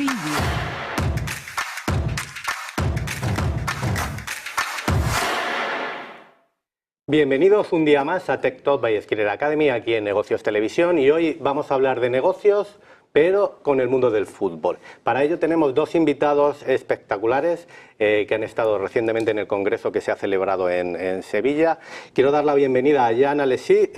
Preview. Bienvenidos un día más a Tech Talk by Skiller Academy, aquí en Negocios Televisión, y hoy vamos a hablar de negocios, pero con el mundo del fútbol. Para ello tenemos dos invitados espectaculares que han estado recientemente en el congreso que se ha celebrado en Sevilla. Quiero dar la bienvenida a Jan Alesi,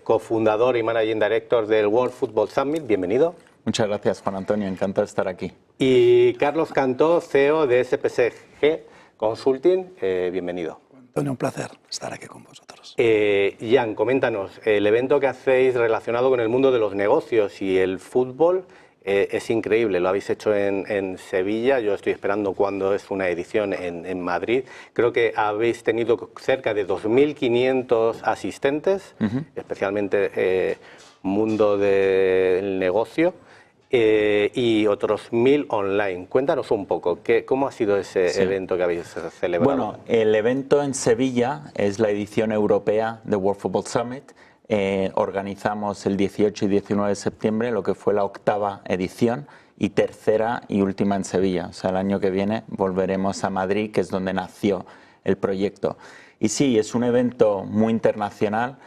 cofundador y managing director del World Football Summit. Bienvenido. Muchas gracias, Juan Antonio. Encantado de estar aquí. Y Carlos Cantó, CEO de SPSG Consulting. Bienvenido. Antonio, un placer estar aquí con vosotros. Jan, coméntanos, el evento que hacéis relacionado con el mundo de los negocios y el fútbol es increíble, lo habéis hecho en Sevilla, yo estoy esperando cuándo es una edición en Madrid. Creo que habéis tenido cerca de 2.500 asistentes, especialmente mundo del negocio. Y otros 1.000 online. Cuéntanos un poco, ¿cómo ha sido ese evento que habéis celebrado? Bueno, el evento en Sevilla es la edición europea de World Football Summit. Organizamos el 18 y 19 de septiembre lo que fue la 8ª edición y tercera y última en Sevilla. O sea, el año que viene volveremos a Madrid, que es donde nació el proyecto. Y sí, es un evento muy internacional.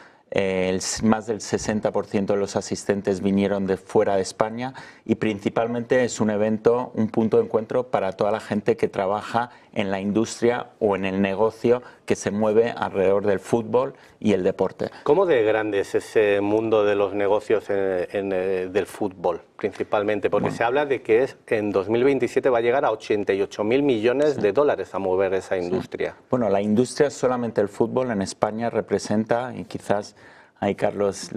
Más del 60% de los asistentes vinieron de fuera de España y principalmente es un evento, un punto de encuentro para toda la gente que trabaja en la industria o en el negocio que se mueve alrededor del fútbol y el deporte. ¿Cómo de grande es ese mundo de los negocios del fútbol principalmente? Porque se habla de que en 2027 va a llegar a 88.000 millones de dólares a mover esa industria. Bueno, la industria solamente el fútbol en España representa, y quizás ahí Carlos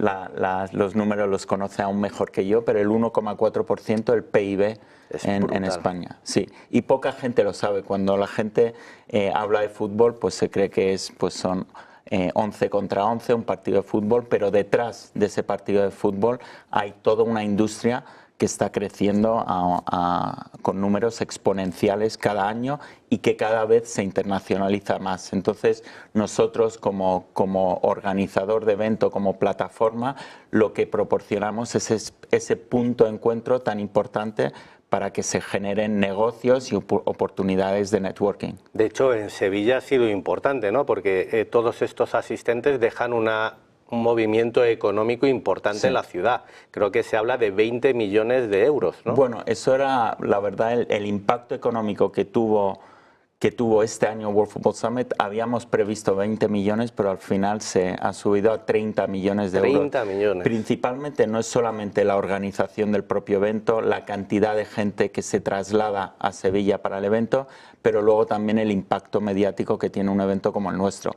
los números los conoce aún mejor que yo, pero el 1,4% del PIB en España. Sí, y poca gente lo sabe. Cuando la gente habla de fútbol, pues se cree que son 11 contra 11, un partido de fútbol, pero detrás de ese partido de fútbol hay toda una industria que está creciendo con números exponenciales cada año y que cada vez se internacionaliza más. Entonces, nosotros como organizador de evento, como plataforma, lo que proporcionamos es ese punto de encuentro tan importante para que se generen negocios y oportunidades de networking. De hecho, en Sevilla ha sido importante, ¿no? Porque todos estos asistentes dejan un movimiento económico importante en la ciudad. Creo que se habla de 20 millones de euros, ¿no? Bueno, eso era, la verdad, el impacto económico que tuvo este año World Football Summit. Habíamos previsto 20 millones, pero al final se ha subido a 30 millones de euros. 30 millones. Principalmente no es solamente la organización del propio evento, la cantidad de gente que se traslada a Sevilla para el evento, pero luego también el impacto mediático que tiene un evento como el nuestro.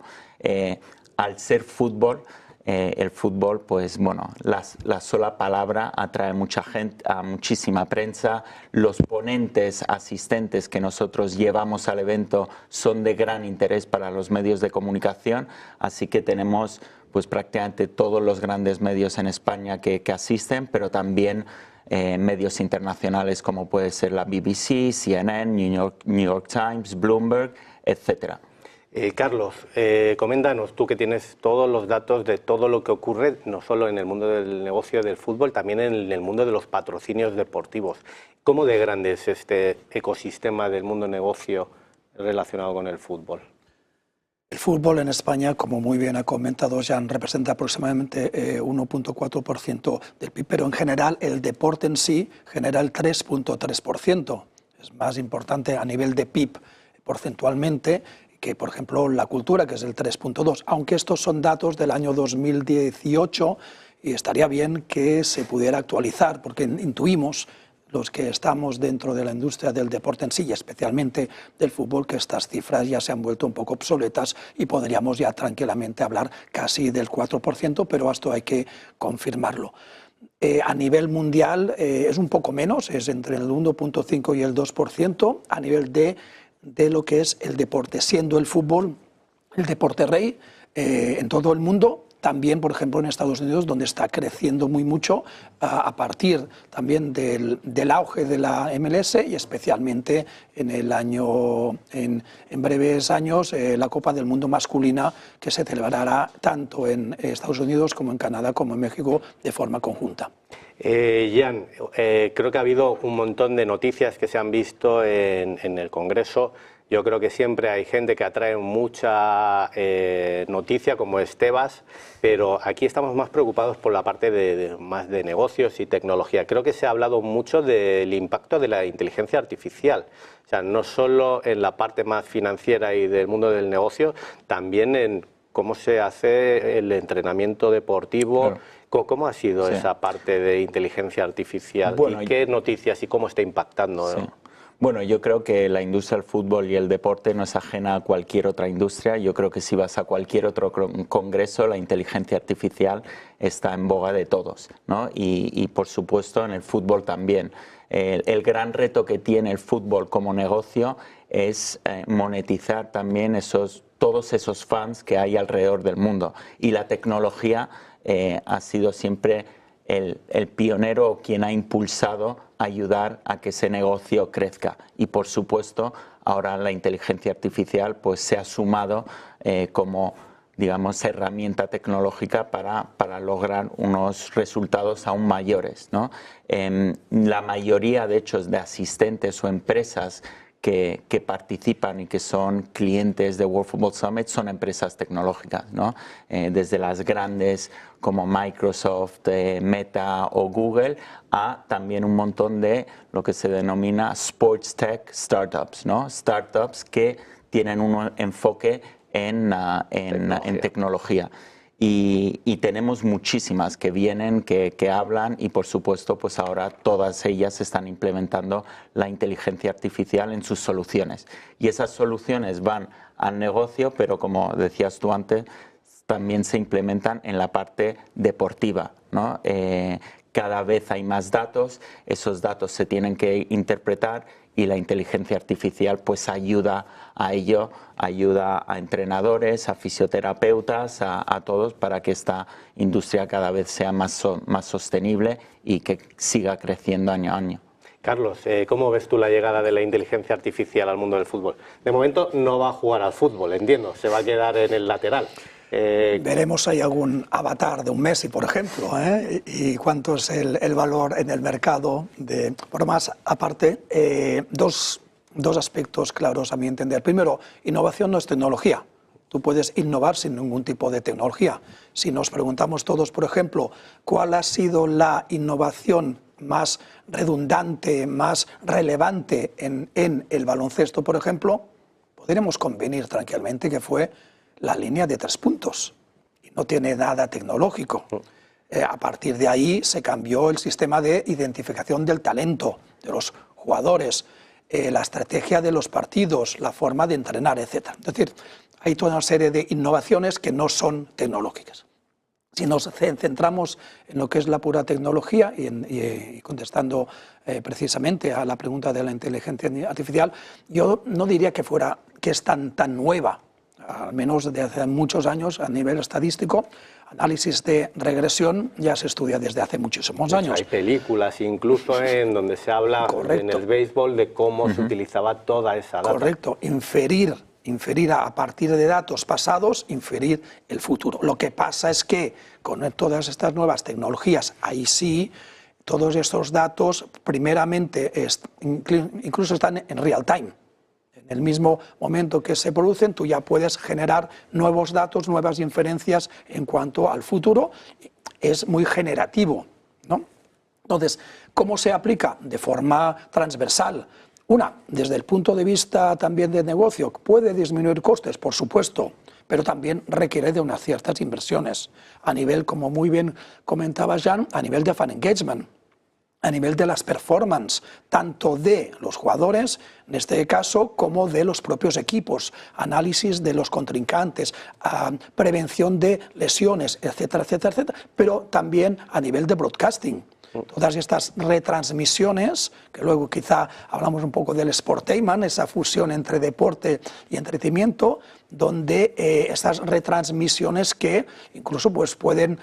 Al ser fútbol, el fútbol, pues bueno, la sola palabra atrae mucha gente, a muchísima prensa. Los ponentes, asistentes que nosotros llevamos al evento son de gran interés para los medios de comunicación, así que tenemos pues prácticamente todos los grandes medios en España que asisten, pero también medios internacionales como puede ser la BBC, CNN, New York Times, Bloomberg, etcétera. Carlos, coméntanos, tú que tienes todos los datos de todo lo que ocurre, no solo en el mundo del negocio del fútbol, también en el mundo de los patrocinios deportivos. ¿Cómo de grande es este ecosistema del mundo negocio relacionado con el fútbol? El fútbol en España, como muy bien ha comentado Jan, representa aproximadamente 1,4% del PIB, pero en general el deporte en sí genera el 3,3%. Es más importante a nivel de PIB porcentualmente que, por ejemplo, la cultura, que es el 3,2%, aunque estos son datos del año 2018 y estaría bien que se pudiera actualizar, porque intuimos, los que estamos dentro de la industria del deporte en sí, y especialmente del fútbol, que estas cifras ya se han vuelto un poco obsoletas y podríamos ya tranquilamente hablar casi del 4%, pero esto hay que confirmarlo. A nivel mundial es un poco menos, es entre el 1,5% y el 2% a nivel de lo que es el deporte, siendo el fútbol el deporte rey en todo el mundo, también, por ejemplo, en Estados Unidos, donde está creciendo muy mucho a partir también del auge de la MLS y especialmente en breves años la Copa del Mundo masculina, que se celebrará tanto en Estados Unidos como en Canadá como en México de forma conjunta. Jan, creo que ha habido un montón de noticias que se han visto en el Congreso. Yo creo que siempre hay gente que atrae mucha noticia, como es Tebas, pero aquí estamos más preocupados por la parte más de negocios y tecnología. Creo que se ha hablado mucho del impacto de la inteligencia artificial. O sea, no solo en la parte más financiera y del mundo del negocio, también en cómo se hace el entrenamiento deportivo. Claro. ¿Cómo ha sido esa parte de inteligencia artificial? Bueno, ¿y qué noticias y cómo está impactando? Sí. Bueno, yo creo que la industria del fútbol y el deporte no es ajena a cualquier otra industria. Yo creo que si vas a cualquier otro congreso, la inteligencia artificial está en boga de todos, ¿no? Y por supuesto en el fútbol también. El gran reto que tiene el fútbol como negocio es monetizar también todos esos fans que hay alrededor del mundo. Y la tecnología ha sido siempre el pionero, quien ha impulsado ayudar a que ese negocio crezca. Y por supuesto ahora la inteligencia artificial pues se ha sumado como, digamos, herramienta tecnológica para lograr unos resultados aún mayores, ¿no? La mayoría de hecho de asistentes o empresas que participan y que son clientes de World Football Summit son empresas tecnológicas, ¿no? Desde las grandes como Microsoft, Meta o Google, a también un montón de lo que se denomina Sports Tech Startups, ¿no? Startups que tienen un enfoque en tecnología. Y tenemos muchísimas que vienen, que hablan y por supuesto pues ahora todas ellas están implementando la inteligencia artificial en sus soluciones. Y esas soluciones van al negocio, pero como decías tú antes, también se implementan en la parte deportiva, ¿no? Cada vez hay más datos, esos datos se tienen que interpretar y la inteligencia artificial pues ayuda a ello, ayuda a entrenadores, a fisioterapeutas, a todos para que esta industria cada vez sea más sostenible y que siga creciendo año a año. Carlos, ¿cómo ves tú la llegada de la inteligencia artificial al mundo del fútbol? De momento no va a jugar al fútbol, entiendo, se va a quedar en el lateral. Veremos si hay algún avatar de un Messi, por ejemplo, y cuánto es el valor en el mercado. Por más, aparte, dos aspectos claros a mi entender. Primero, innovación no es tecnología. Tú puedes innovar sin ningún tipo de tecnología. Si nos preguntamos todos, por ejemplo, cuál ha sido la innovación más redundante, más relevante en el baloncesto, por ejemplo, podríamos convenir tranquilamente que fue la línea de 3 puntos, y no tiene nada tecnológico. A partir de ahí se cambió el sistema de identificación del talento de los jugadores, la estrategia de los partidos, la forma de entrenar, etc. Es decir, hay toda una serie de innovaciones que no son tecnológicas. Si nos centramos en lo que es la pura tecnología y contestando precisamente a la pregunta de la inteligencia artificial, yo no diría que es tan nueva. Al menos desde hace muchos años a nivel estadístico, análisis de regresión ya se estudia desde hace muchísimos años. Hay películas incluso en donde se habla en el béisbol de cómo se utilizaba toda esa data. Correcto, inferir a partir de datos pasados, inferir el futuro. Lo que pasa es que con todas estas nuevas tecnologías, ahí sí, todos estos datos primeramente incluso están en real time. En el mismo momento que se producen, tú ya puedes generar nuevos datos, nuevas inferencias en cuanto al futuro. Es muy generativo, ¿no? Entonces, ¿cómo se aplica? De forma transversal. Desde el punto de vista también de negocio, puede disminuir costes, por supuesto, pero también requiere de unas ciertas inversiones. A nivel, como muy bien comentaba Jan, a nivel de fan engagement, a nivel de las performance, tanto de los jugadores, en este caso, como de los propios equipos, análisis de los contrincantes, prevención de lesiones, etcétera, etcétera, etcétera, pero también a nivel de broadcasting. Todas estas retransmisiones, que luego quizá hablamos un poco del sportainment, esa fusión entre deporte y entretenimiento, donde estas retransmisiones que incluso pues, pueden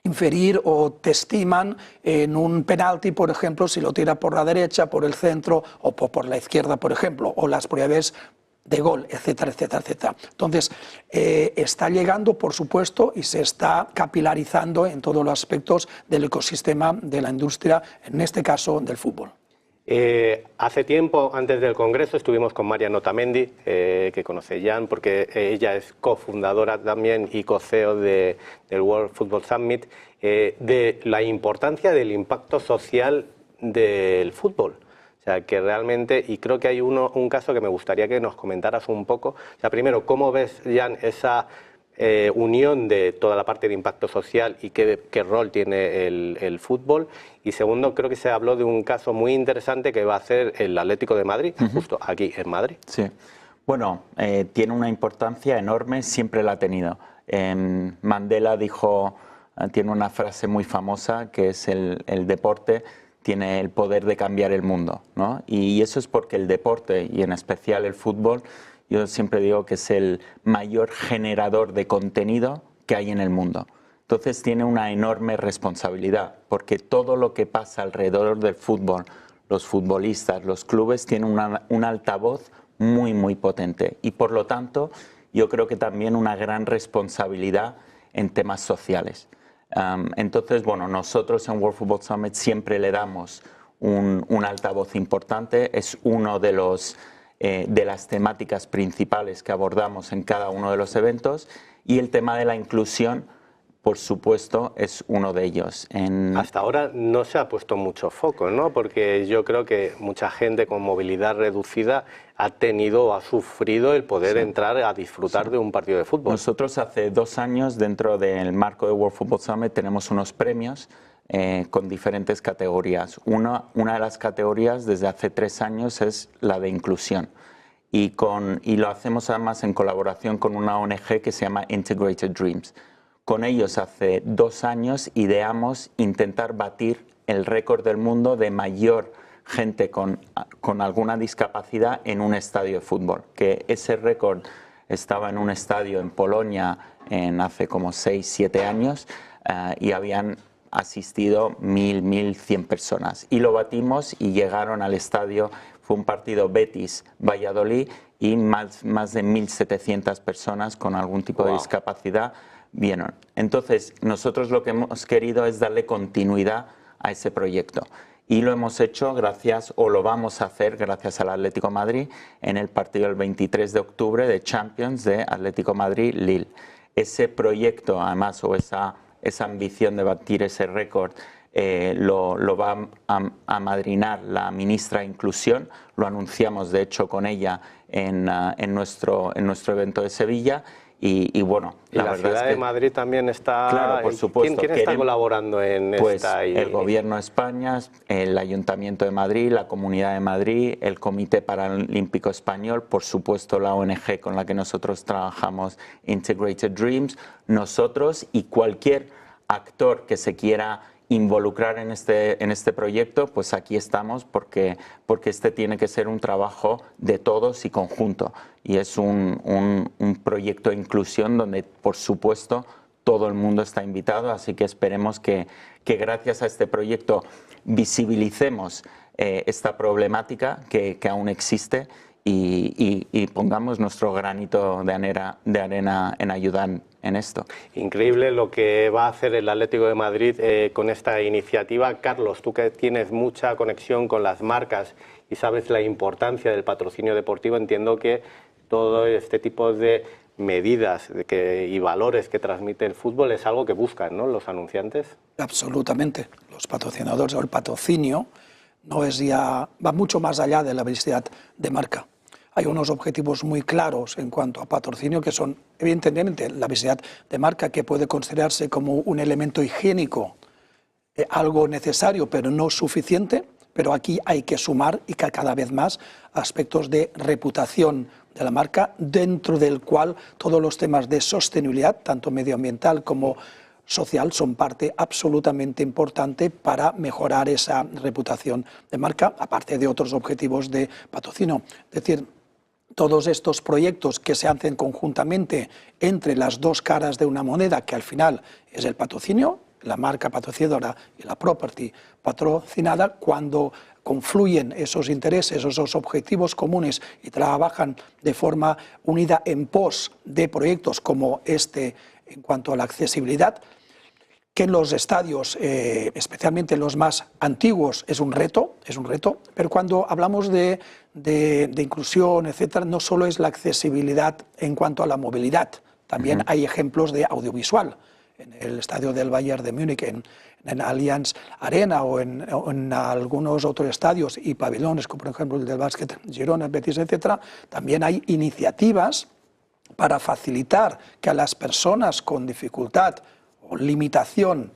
inferir o te estiman en un penalti, por ejemplo, si lo tira por la derecha, por el centro o por la izquierda, por ejemplo, o las probabilidades de gol, etcétera, etcétera, etcétera. Entonces, está llegando, por supuesto, y se está capilarizando en todos los aspectos del ecosistema de la industria, en este caso del fútbol. Hace tiempo, antes del Congreso, estuvimos con Marian Otamendi, que conoce Jan, porque ella es cofundadora también y co-CEO del World Football Summit, de la importancia del impacto social del fútbol. O sea, que realmente, y creo que hay un caso que me gustaría que nos comentaras un poco. O sea, primero, ¿cómo ves, Jan, esa unión de toda la parte de impacto social y qué rol tiene el fútbol? Y segundo, creo que se habló de un caso muy interesante que va a hacer el Atlético de Madrid, justo aquí en Madrid. Sí, bueno, tiene una importancia enorme, siempre la ha tenido. Mandela dijo, tiene una frase muy famosa que es el deporte tiene el poder de cambiar el mundo, ¿no? Y eso es porque el deporte, y en especial el fútbol, yo siempre digo que es el mayor generador de contenido que hay en el mundo. Entonces tiene una enorme responsabilidad, porque todo lo que pasa alrededor del fútbol, los futbolistas, los clubes, tienen un altavoz muy, muy potente. Y por lo tanto, yo creo que también una gran responsabilidad en temas sociales. Entonces, bueno, nosotros en World Football Summit siempre le damos un altavoz importante. Es uno de las temáticas principales que abordamos en cada uno de los eventos, y el tema de la inclusión, por supuesto, es uno de ellos. Hasta ahora no se ha puesto mucho foco, ¿no? Porque yo creo que mucha gente con movilidad reducida ha tenido o ha sufrido el poder entrar a disfrutar de un partido de fútbol. Nosotros hace 2 años, dentro del marco de World Football Summit, tenemos unos premios con diferentes categorías. Una de las categorías desde hace 3 años es la de inclusión. Y lo hacemos además en colaboración con una ONG que se llama Integrated Dreams. Con ellos hace 2 años ideamos intentar batir el récord del mundo de mayor gente con alguna discapacidad en un estadio de fútbol. Que ese récord estaba en un estadio en Polonia hace como 6-7 años y habían asistido 1.100 personas. Y lo batimos y llegaron al estadio, fue un partido Betis-Valladolid y más de 1.700 personas con algún tipo de discapacidad vieron. Entonces, nosotros lo que hemos querido es darle continuidad a ese proyecto. Y lo hemos hecho gracias, o lo vamos a hacer gracias al Atlético de Madrid en el partido del 23 de octubre de Champions de Atlético Madrid-Lille. Ese proyecto, además, o esa ambición de batir ese récord, lo va a madrinar la ministra de Inclusión. Lo anunciamos, de hecho, con ella en nuestro evento de Sevilla. Y bueno, la verdad ciudad es que, de Madrid también está. Claro, por supuesto. ¿Quién está colaborando en esta? El Gobierno de España, el Ayuntamiento de Madrid, la Comunidad de Madrid, el Comité Paralímpico Español, por supuesto la ONG con la que nosotros trabajamos, Integrated Dreams, nosotros y cualquier actor que se quiera involucrar en este proyecto, pues aquí estamos porque este tiene que ser un trabajo de todos y conjunto. Y es un proyecto de inclusión donde, por supuesto, todo el mundo está invitado, así que esperemos que gracias a este proyecto visibilicemos esta problemática que aún existe y pongamos nuestro granito de arena en ayudar en esto. Increíble lo que va a hacer el Atlético de Madrid con esta iniciativa. Carlos, tú que tienes mucha conexión con las marcas y sabes la importancia del patrocinio deportivo, entiendo que todo este tipo de medidas y valores que transmite el fútbol es algo que buscan, ¿no?, los anunciantes. Absolutamente. Los patrocinadores o el patrocinio va mucho más allá de la visibilidad de marca. Hay unos objetivos muy claros en cuanto a patrocinio que son, evidentemente, la visibilidad de marca, que puede considerarse como un elemento higiénico, algo necesario pero no suficiente, pero aquí hay que sumar y que cada vez más aspectos de reputación de la marca, dentro del cual todos los temas de sostenibilidad, tanto medioambiental como social son parte absolutamente importante para mejorar esa reputación de marca, aparte de otros objetivos de patrocinio. Es decir, todos estos proyectos que se hacen conjuntamente entre las dos caras de una moneda, que al final es el patrocinio, la marca patrocinadora y la property patrocinada, cuando confluyen esos intereses, esos objetivos comunes y trabajan de forma unida en pos de proyectos como este en cuanto a la accesibilidad, que en los estadios, especialmente los más antiguos, es un reto, pero cuando hablamos de inclusión, etcétera, no solo es la accesibilidad en cuanto a la movilidad, también hay ejemplos de audiovisual. En el estadio del Bayern de Múnich, en Allianz Arena o en algunos otros estadios y pabellones, como por ejemplo el del básquet Girona, Betis, etcétera, también hay iniciativas para facilitar que a las personas con dificultad o limitación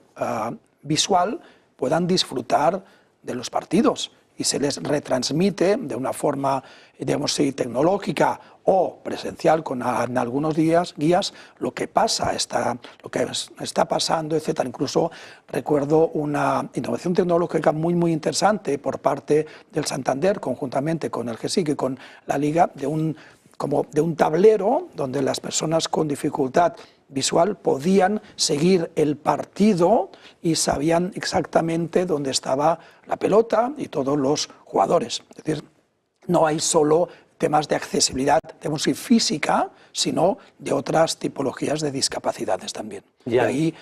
visual puedan disfrutar de los partidos y se les retransmite de una forma, digamos, tecnológica o presencial con en algunos guías lo que pasa, lo que está pasando, etc. Incluso recuerdo una innovación tecnológica muy interesante por parte del Santander, conjuntamente con el GESIC y con la Liga, de un tablero donde las personas con dificultad visual podían seguir el partido y sabían exactamente dónde estaba la pelota y todos los jugadores. Es decir, no hay solo temas de accesibilidad, digamos, física, sino de otras tipologías de discapacidades también. Y ahí,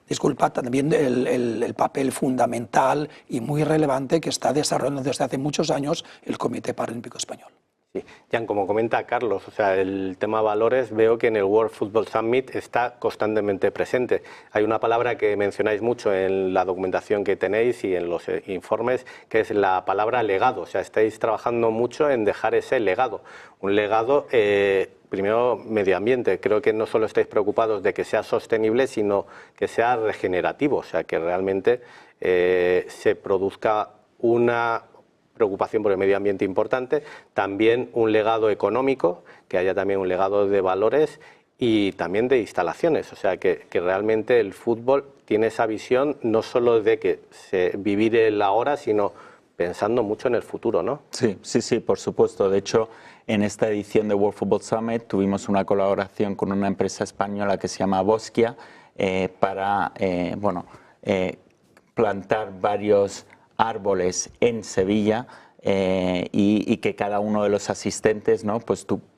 disculpa, también el papel fundamental y muy relevante que está desarrollando desde hace muchos años el Comité Paralímpico Español. Sí. Jan, como comenta Carlos, o sea, el tema valores veo que en el World Football Summit está constantemente presente. Hay una palabra que mencionáis mucho en la documentación que tenéis y en los informes, que es la palabra legado. O sea, estáis trabajando mucho en dejar ese legado. Un legado, primero, medio ambiente. Creo que no solo estáis preocupados de que sea sostenible, sino que sea regenerativo. O sea, que realmente se produzca una preocupación por el medio ambiente importante, también un legado económico, que haya también un legado de valores y también de instalaciones. O sea, que realmente el fútbol tiene esa visión no solo de que vivir el ahora, sino pensando mucho en el futuro, ¿no? Sí, por supuesto. De hecho, en esta edición de World Football Summit tuvimos una colaboración con una empresa española que se llama Bosquia para plantar varios árboles en Sevilla y que cada uno de los asistentes, ¿no?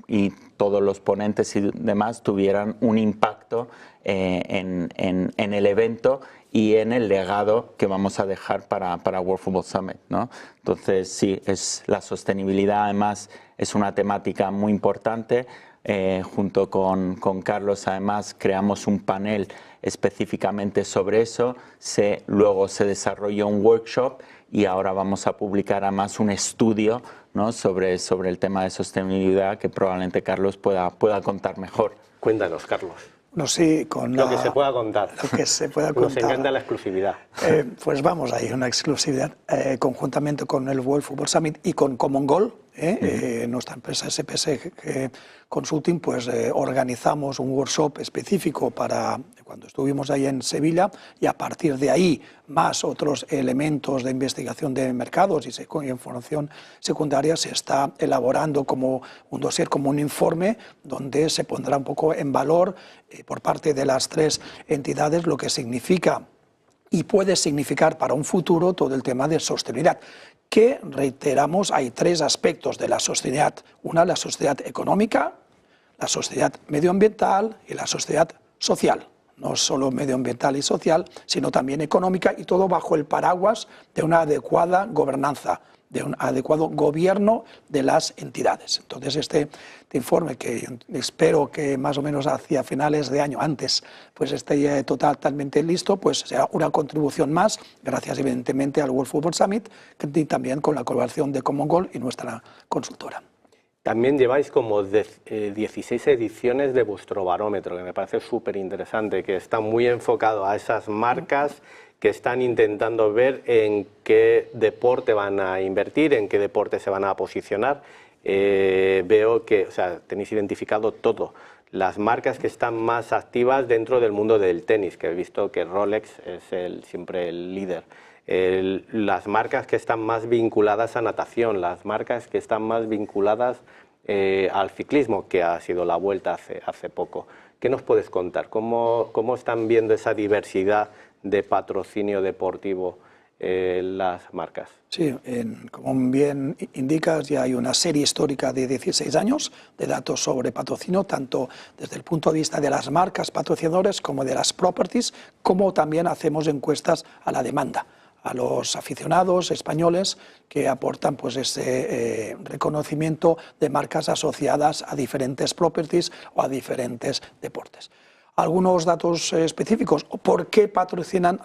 Y todos los ponentes y demás tuvieran un impacto en el evento y en el legado que vamos a dejar para World Football Summit, ¿no? Entonces sí, la sostenibilidad además es una temática muy importante. Junto con Carlos además creamos un panel específicamente sobre eso, luego se desarrolló un workshop y ahora vamos a publicar además un estudio, ¿no? sobre el tema de sostenibilidad que probablemente Carlos pueda contar mejor. Cuéntanos, Carlos. No sé, lo que se pueda contar. Lo que se pueda contar. Nos encanta la exclusividad. Pues vamos ahí, una exclusividad conjuntamente con el World Football Summit y con Common Goal, nuestra empresa SPS Consulting, pues organizamos un workshop específico para cuando estuvimos ahí en Sevilla y a partir de ahí más otros elementos de investigación de mercados y información secundaria se está elaborando como un dossier, como un informe donde se pondrá un poco en valor por parte de las tres entidades lo que significa y puede significar para un futuro todo el tema de sostenibilidad, que reiteramos, hay tres aspectos de la sostenibilidad. Una, la sostenibilidad económica, la sostenibilidad medioambiental y la sostenibilidad social. No solo medioambiental y social, sino también económica y todo bajo el paraguas de una adecuada gobernanza, de un adecuado gobierno de las entidades. Entonces este informe, que espero que más o menos hacia finales de año, antes, pues esté totalmente listo, pues será una contribución más, gracias evidentemente al World Football Summit, y también con la colaboración de Common Goal y nuestra consultora. También lleváis como 16 ediciones de vuestro barómetro, que me parece súper interesante, que está muy enfocado a esas marcas que están intentando ver en qué deporte van a invertir, en qué deporte se van a posicionar. Veo que, o sea, tenéis identificado todo, las marcas que están más activas dentro del mundo del tenis, que he visto que Rolex es siempre el líder. Las marcas que están más vinculadas a natación, las marcas que están más vinculadas al ciclismo, que ha sido la Vuelta hace poco. ¿Qué nos puedes contar? ¿Cómo están viendo esa diversidad de patrocinio deportivo las marcas? Sí, como bien indicas, ya hay una serie histórica de 16 años de datos sobre patrocinio, tanto desde el punto de vista de las marcas patrocinadores como de las properties, como también hacemos encuestas a la demanda, a los aficionados españoles que aportan pues ese reconocimiento de marcas asociadas a diferentes properties o a diferentes deportes. Algunos datos específicos. ¿Por qué patrocinan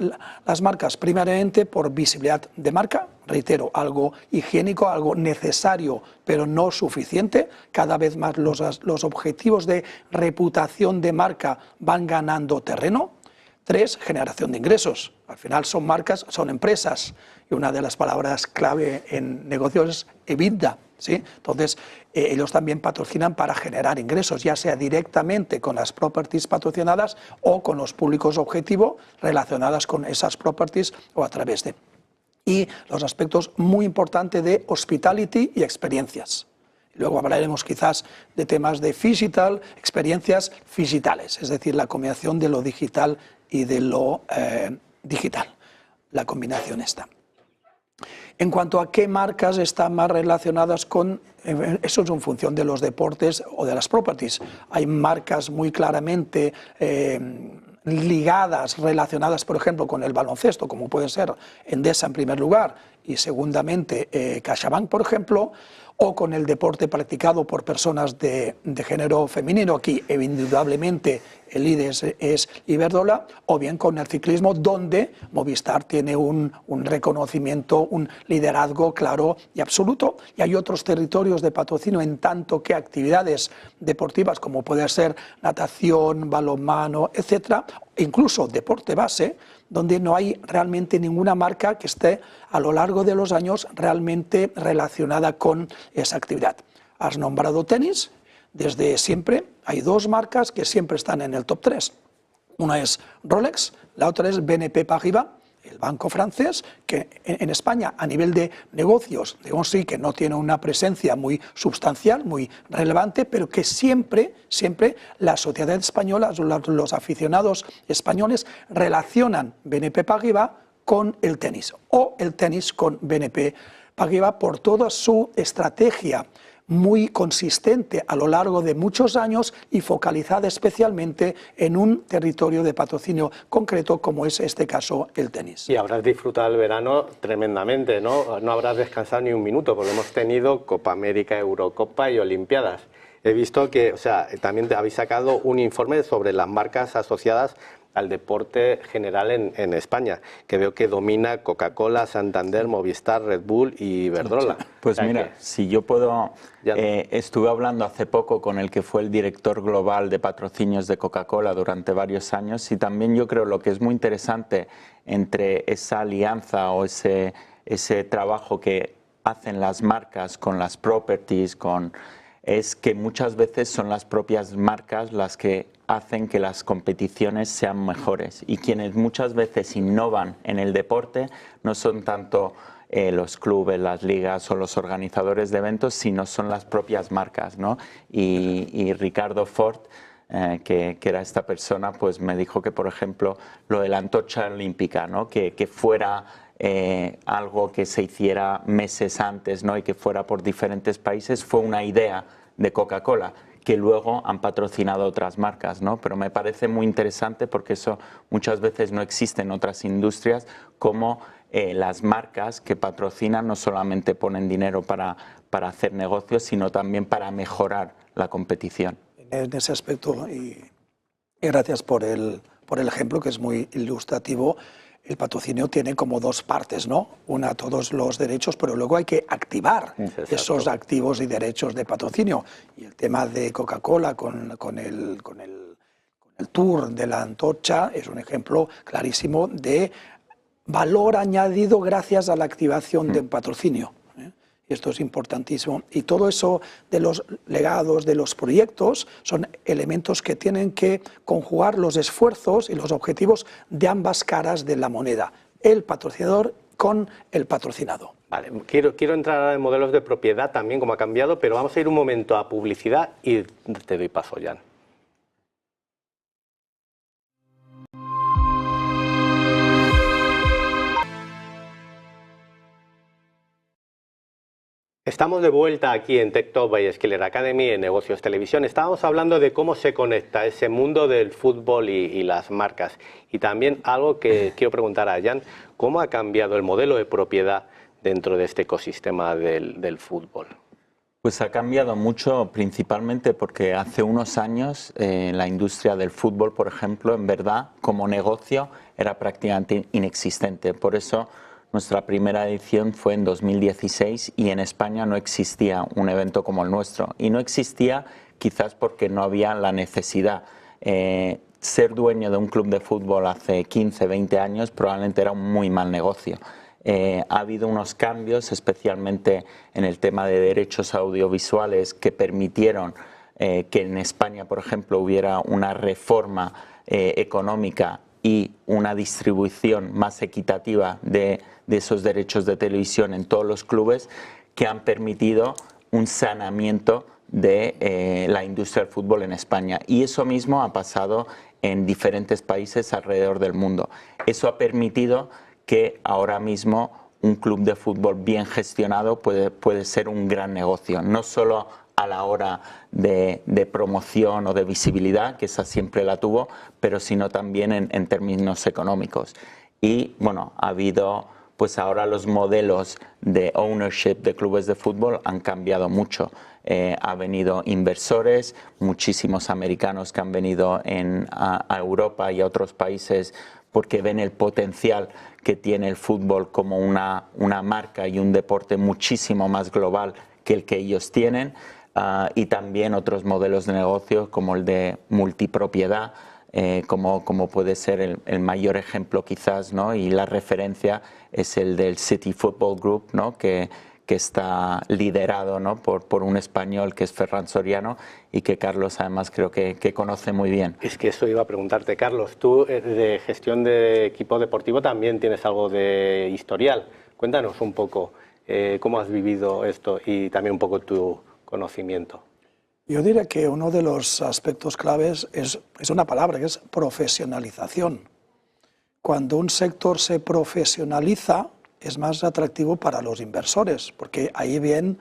las marcas? Primeramente por visibilidad de marca. Reitero, algo higiénico, algo necesario, pero no suficiente. Cada vez más los objetivos de reputación de marca van ganando terreno. 3, generación de ingresos. Al final son marcas, son empresas. Y una de las palabras clave en negocios es EBITDA. ¿Sí? Entonces, ellos también patrocinan para generar ingresos, ya sea directamente con las properties patrocinadas o con los públicos objetivo relacionadas con esas properties o a través de. Y los aspectos muy importantes de hospitality y experiencias. Luego hablaremos quizás de temas de phygital, experiencias digitales, es decir, la combinación de lo digital y de lo digital. La combinación está. En cuanto a qué marcas están más relacionadas con, eso es en función de los deportes o de las properties. Hay marcas muy claramente ligadas, relacionadas, por ejemplo, con el baloncesto, como puede ser Endesa en primer lugar y segundamente CaixaBank, por ejemplo, o con el deporte practicado por personas de género femenino, aquí indudablemente el líder es Iberdrola, o bien con el ciclismo, donde Movistar tiene un reconocimiento, un liderazgo claro y absoluto, y hay otros territorios de patrocinio en tanto que actividades deportivas como puede ser natación, balonmano, etcétera, incluso deporte base, donde no hay realmente ninguna marca que esté a lo largo de los años realmente relacionada con esa actividad. Has nombrado tenis, desde siempre hay 2 marcas que siempre están en el top 3. Una es Rolex, la otra es BNP Paribas, el banco francés, que en España a nivel de negocios, digamos sí que no tiene una presencia muy sustancial, muy relevante, pero que siempre la sociedad española, los aficionados españoles relacionan BNP Paribas con el tenis o el tenis con BNP Paribas por toda su estrategia muy consistente a lo largo de muchos años y focalizada especialmente en un territorio de patrocinio concreto como es este caso el tenis. Y habrás disfrutado el verano tremendamente, ¿no? No habrás descansado ni un minuto porque hemos tenido Copa América, Eurocopa y Olimpiadas. He visto que, o sea, también habéis sacado un informe sobre las marcas asociadas al deporte general en España, que veo que domina Coca-Cola, Santander, Movistar, Red Bull y Iberdrola. Pues o sea, mira, si yo puedo, estuve hablando hace poco con el que fue el director global de patrocinios de Coca-Cola durante varios años y también yo creo lo que es muy interesante entre esa alianza o ese trabajo que hacen las marcas con las properties, es que muchas veces son las propias marcas las que hacen que las competiciones sean mejores y quienes muchas veces innovan en el deporte no son tanto los clubes, las ligas o los organizadores de eventos, sino son las propias marcas, ¿no? Y Ricardo Ford, que era esta persona, pues me dijo que, por ejemplo, lo de la antorcha olímpica, ¿no? que fuera algo que se hiciera meses antes, ¿no? Y que fuera por diferentes países, fue una idea de Coca-Cola, que luego han patrocinado otras marcas, ¿no? Pero me parece muy interesante porque eso muchas veces no existe en otras industrias, como las marcas que patrocinan no solamente ponen dinero para hacer negocios, sino también para mejorar la competición. En ese aspecto, y gracias por el ejemplo, que es muy ilustrativo, el patrocinio tiene como 2 partes, ¿no? Una, todos los derechos, pero luego hay que activar esos activos y derechos de patrocinio. Y el tema de Coca-Cola con el Tour de la Antorcha es un ejemplo clarísimo de valor añadido gracias a la activación del patrocinio. Y esto es importantísimo. Y todo eso de los legados, de los proyectos, son elementos que tienen que conjugar los esfuerzos y los objetivos de ambas caras de la moneda, el patrocinador con el patrocinado. Vale, quiero entrar ahora en modelos de propiedad también, como ha cambiado, pero vamos a ir un momento a publicidad y te doy paso, Jan. Estamos de vuelta aquí en Tech Talk by Skiller Academy, en Negocios Televisión. Estábamos hablando de cómo se conecta ese mundo del fútbol y las marcas. Y también algo que quiero preguntar a Jan, ¿cómo ha cambiado el modelo de propiedad dentro de este ecosistema del fútbol? Pues ha cambiado mucho, principalmente porque hace unos años la industria del fútbol, por ejemplo, en verdad, como negocio, era prácticamente inexistente. Por eso nuestra primera edición fue en 2016 y en España no existía un evento como el nuestro. Y no existía quizás porque no había la necesidad. Ser dueño de un club de fútbol hace 15, 20 años probablemente era un muy mal negocio. Ha habido unos cambios, especialmente en el tema de derechos audiovisuales, que permitieron que en España, por ejemplo, hubiera una reforma económica y una distribución más equitativa de esos derechos de televisión en todos los clubes, que han permitido un saneamiento de la industria del fútbol en España. Y eso mismo ha pasado en diferentes países alrededor del mundo. Eso ha permitido que ahora mismo un club de fútbol bien gestionado puede ser un gran negocio, no solo a la hora de promoción o de visibilidad, que esa siempre la tuvo, pero sino también en términos económicos. Y bueno, ha habido, pues ahora los modelos de ownership de clubes de fútbol han cambiado mucho. Ha venido inversores, muchísimos americanos que han venido a Europa y a otros países porque ven el potencial que tiene el fútbol como una marca y un deporte muchísimo más global que el que ellos tienen. Y también otros modelos de negocio como el de multipropiedad, como puede ser el mayor ejemplo quizás, ¿no? Y la referencia es el del City Football Group, ¿no? que está liderado, ¿no? por un español que es Ferran Soriano y que Carlos además creo que conoce muy bien. Es que eso iba a preguntarte, Carlos, tú de gestión de equipo deportivo también tienes algo de historial. Cuéntanos un poco cómo has vivido esto y también un poco tu conocimiento. Yo diría que uno de los aspectos claves es una palabra, que es profesionalización. Cuando un sector se profesionaliza, es más atractivo para los inversores, porque ahí ven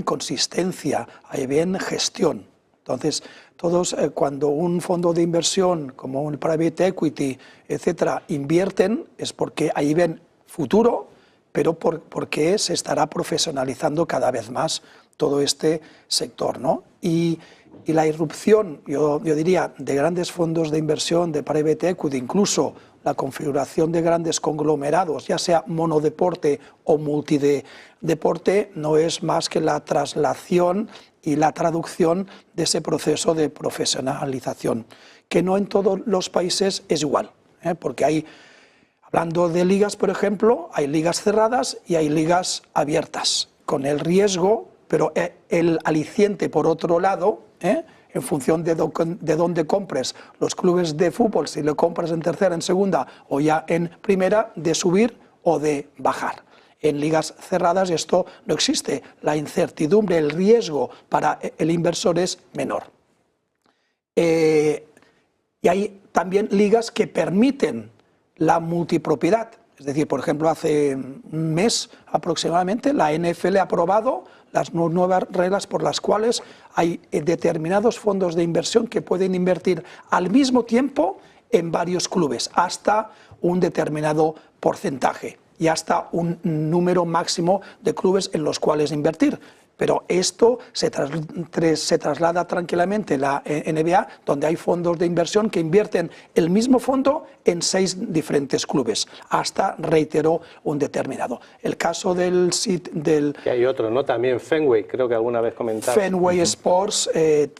consistencia, ahí ven gestión. Entonces, todos cuando un fondo de inversión como un private equity, etcétera, invierten, es porque ahí ven futuro, pero porque se estará profesionalizando cada vez más todo este sector, ¿no? Y la irrupción, yo diría, de grandes fondos de inversión, de private equity, incluso la configuración de grandes conglomerados, ya sea monodeporte o multideporte, no es más que la traslación y la traducción de ese proceso de profesionalización, que no en todos los países es igual, porque hay, hablando de ligas, por ejemplo, hay ligas cerradas y hay ligas abiertas, con el riesgo, pero el aliciente, por otro lado, en función de dónde compres los clubes de fútbol, si lo compras en tercera, en segunda o ya en primera, de subir o de bajar. En ligas cerradas esto no existe, la incertidumbre, el riesgo para el inversor es menor. Y hay también ligas que permiten la multipropiedad. Es decir, por ejemplo, hace un mes aproximadamente la NFL ha aprobado las nuevas reglas por las cuales hay determinados fondos de inversión que pueden invertir al mismo tiempo en varios clubes, hasta un determinado porcentaje y hasta un número máximo de clubes en los cuales invertir. Pero esto se traslada tranquilamente en la NBA, donde hay fondos de inversión que invierten el mismo fondo en 6 diferentes clubes, hasta, reitero, un determinado. El caso del... Que hay otro, ¿no? También Fenway, creo que alguna vez comentaste. Fenway Sports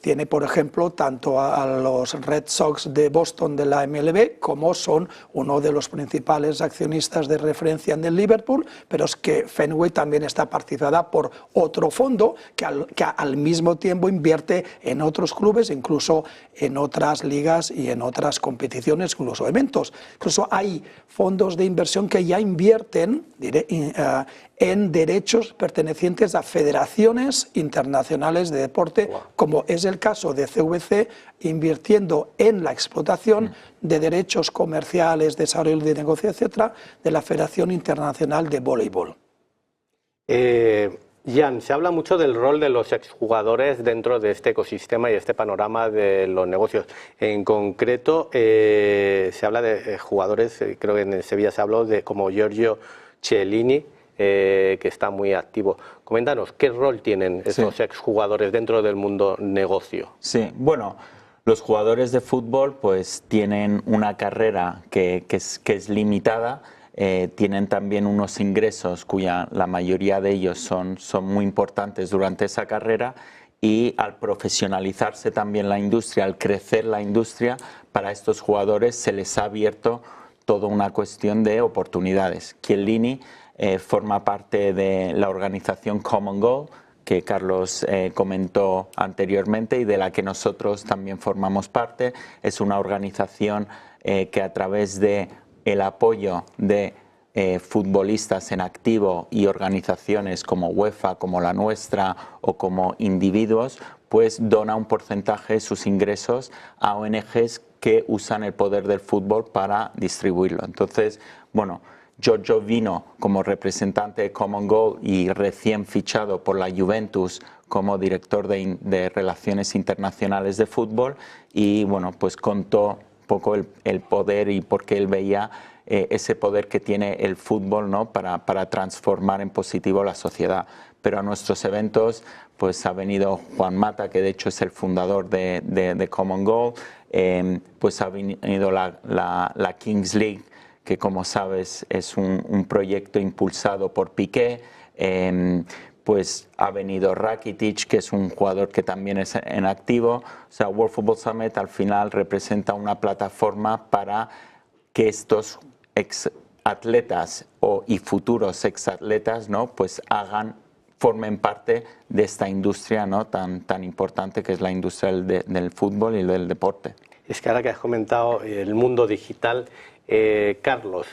tiene, por ejemplo, tanto a los Red Sox de Boston de la MLB, como son uno de los principales accionistas de referencia en el Liverpool, pero es que Fenway también está participada por otro fondo que al mismo tiempo invierte en otros clubes, incluso en otras ligas y en otras competiciones, incluso eventos. Incluso hay fondos de inversión que ya invierten en derechos pertenecientes a federaciones internacionales de deporte, como es el caso de CVC, invirtiendo en la explotación de derechos comerciales, desarrollo de negocio, etcétera, de la Federación Internacional de Voleibol. Jan, se habla mucho del rol de los exjugadores dentro de este ecosistema y este panorama de los negocios. En concreto, se habla de jugadores, creo que en Sevilla se habló de como Giorgio Chiellini, que está muy activo. Coméntanos, ¿qué rol tienen esos exjugadores dentro del mundo negocio? Sí, bueno, los jugadores de fútbol pues tienen una carrera que es limitada. Tienen también unos ingresos cuya la mayoría de ellos son muy importantes durante esa carrera, y al profesionalizarse también la industria, al crecer la industria, para estos jugadores se les ha abierto toda una cuestión de oportunidades. Chiellini forma parte de la organización Common Goal, que Carlos comentó anteriormente y de la que nosotros también formamos parte. Es una organización que a través de el apoyo de futbolistas en activo y organizaciones como UEFA, como la nuestra o como individuos, pues dona un porcentaje de sus ingresos a ONGs que usan el poder del fútbol para distribuirlo. Entonces, bueno, Giorgio vino como representante de Common Goal y recién fichado por la Juventus como director de Relaciones Internacionales de Fútbol, y bueno, pues contó un poco el poder y por qué él veía ese poder que tiene el fútbol, ¿no? para transformar en positivo la sociedad. Pero a nuestros eventos pues ha venido Juan Mata, que de hecho es el fundador de Common Goal, pues ha venido la Kings League, que como sabes es un proyecto impulsado por Piqué, pues ha venido Rakitic, que es un jugador que también es en activo. O sea, World Football Summit al final representa una plataforma para que estos exatletas y futuros exatletas, ¿no? pues formen parte de esta industria, ¿no? tan importante que es la industria del fútbol y del deporte. Es que ahora que has comentado el mundo digital, Carlos,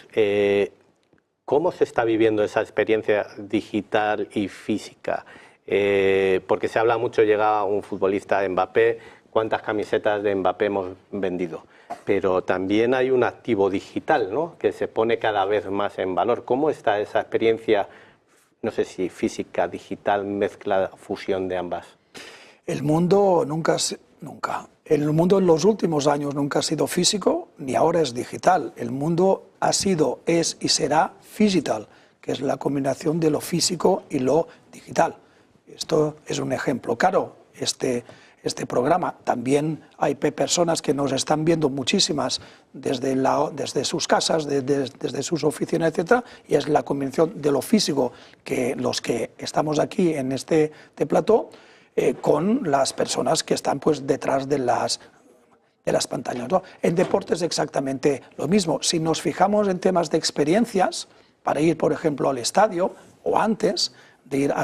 ¿cómo se está viviendo esa experiencia digital y física? Porque se habla mucho, llega un futbolista Mbappé, cuántas camisetas de Mbappé hemos vendido, pero también hay un activo digital, ¿no? que se pone cada vez más en valor. ¿Cómo está esa experiencia, no sé si física, digital, mezcla, fusión de ambas? El mundo el mundo en los últimos años nunca ha sido físico, ni ahora es digital. El mundo ha sido, es y será digital, que es la combinación de lo físico y lo digital. Esto es un ejemplo claro. Este programa, también hay personas que nos están viendo, muchísimas, desde sus casas, desde sus oficinas, etc. Y es la combinación de lo físico, que los que estamos aquí en este plató, con las personas que están pues detrás de las pantallas, ¿no? En deportes exactamente lo mismo. Si nos fijamos en temas de experiencias, para ir, por ejemplo, al estadio, o antes de ir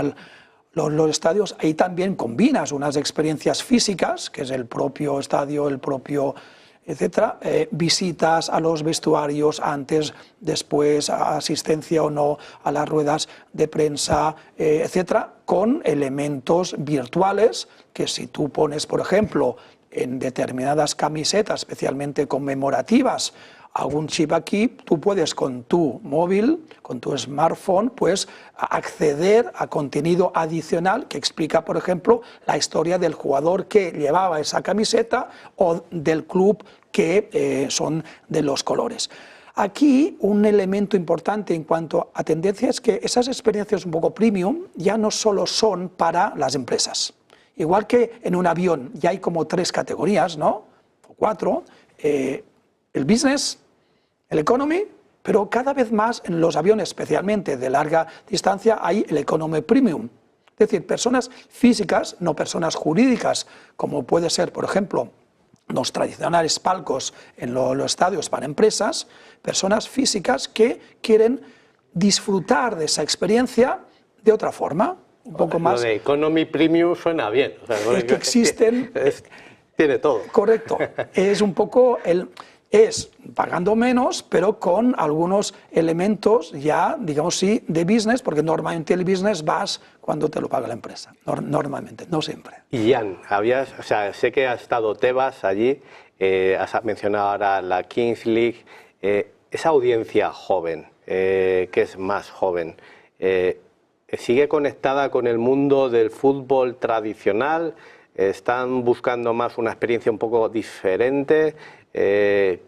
los estadios, ahí también combinas unas experiencias físicas, que es el propio estadio, el propio, etcétera, visitas a los vestuarios antes, después, asistencia o no a las ruedas de prensa, etcétera, con elementos virtuales que si tú pones, por ejemplo, en determinadas camisetas, especialmente conmemorativas, algún chip aquí, tú puedes con tu móvil, con tu smartphone, pues acceder a contenido adicional que explica, por ejemplo, la historia del jugador que llevaba esa camiseta o del club que son de los colores. Aquí un elemento importante en cuanto a tendencia es que esas experiencias un poco premium ya no solo son para las empresas. Igual que en un avión ya hay como 3 categorías, ¿no? O 4, el business, el economy, pero cada vez más en los aviones, especialmente de larga distancia, hay el economy premium. Es decir, personas físicas, no personas jurídicas, como puede ser, por ejemplo, los tradicionales palcos en los estadios para empresas, personas físicas que quieren disfrutar de esa experiencia de otra forma, un poco más. Lo de economy premium suena bien. O sea, Es que existen. Tiene todo. Correcto. Es un poco es pagando menos, pero con algunos elementos ya, digamos sí, de business, porque normalmente el business vas cuando te lo paga la empresa. Normalmente, no siempre. Y Jan, o sea, sé que has estado Tebas allí, has mencionado ahora la Kings League, esa audiencia joven, que es más joven, ¿sigue conectada con el mundo del fútbol tradicional? ¿Están buscando más una experiencia un poco diferente?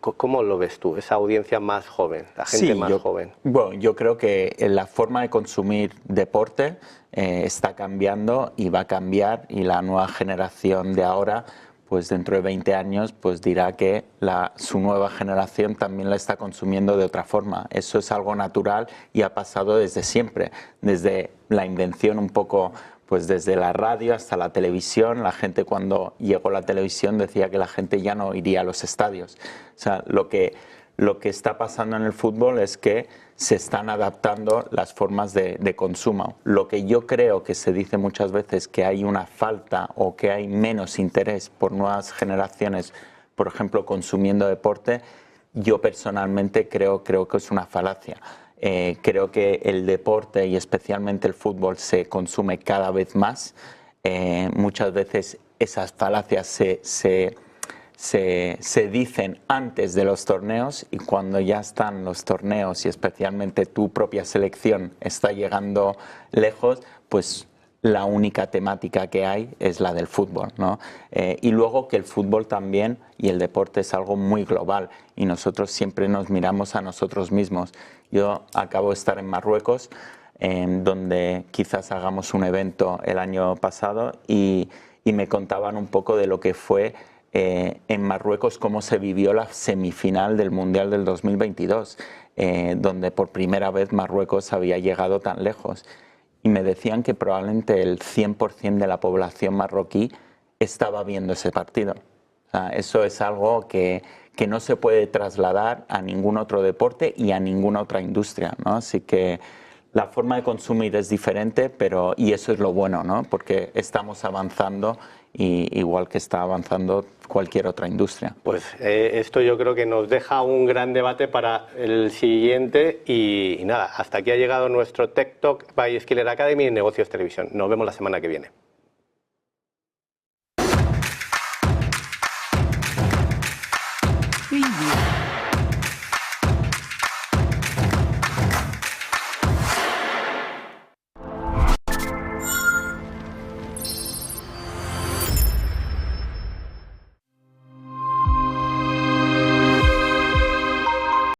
¿Cómo lo ves tú, esa audiencia más joven, la gente más joven? Bueno, yo creo que la forma de consumir deporte está cambiando y va a cambiar, y la nueva generación de ahora, pues dentro de 20 años, pues dirá que su nueva generación también la está consumiendo de otra forma. Eso es algo natural y ha pasado desde siempre, desde la invención un poco, pues desde la radio hasta la televisión. La gente, cuando llegó la televisión, decía que la gente ya no iría a los estadios. O sea, lo que está pasando en el fútbol es que se están adaptando las formas de consumo. Lo que yo creo que se dice muchas veces, que hay una falta o que hay menos interés por nuevas generaciones, por ejemplo, consumiendo deporte, yo personalmente creo que es una falacia. Creo que el deporte, y especialmente el fútbol, se consume cada vez más. Muchas veces esas falacias se dicen antes de los torneos, y cuando ya están los torneos y especialmente tu propia selección está llegando lejos, pues la única temática que hay es la del fútbol, ¿no? Y luego que el fútbol también y el deporte es algo muy global, y nosotros siempre nos miramos a nosotros mismos. Yo acabo de estar en Marruecos, donde quizás hagamos un evento el año pasado, y me contaban un poco de lo que fue en Marruecos, cómo se vivió la semifinal del Mundial del 2022, donde por primera vez Marruecos había llegado tan lejos. Y me decían que probablemente el 100% de la población marroquí estaba viendo ese partido. O sea, eso es algo que no se puede trasladar a ningún otro deporte y a ninguna otra industria, ¿no? Así que la forma de consumir es diferente, y eso es lo bueno, ¿no? Porque estamos avanzando, igual que está avanzando cualquier otra industria. Pues esto yo creo que nos deja un gran debate para el siguiente, y nada, hasta aquí ha llegado nuestro Tech Talk by Skiller Academy en Negocios Televisión. Nos vemos la semana que viene.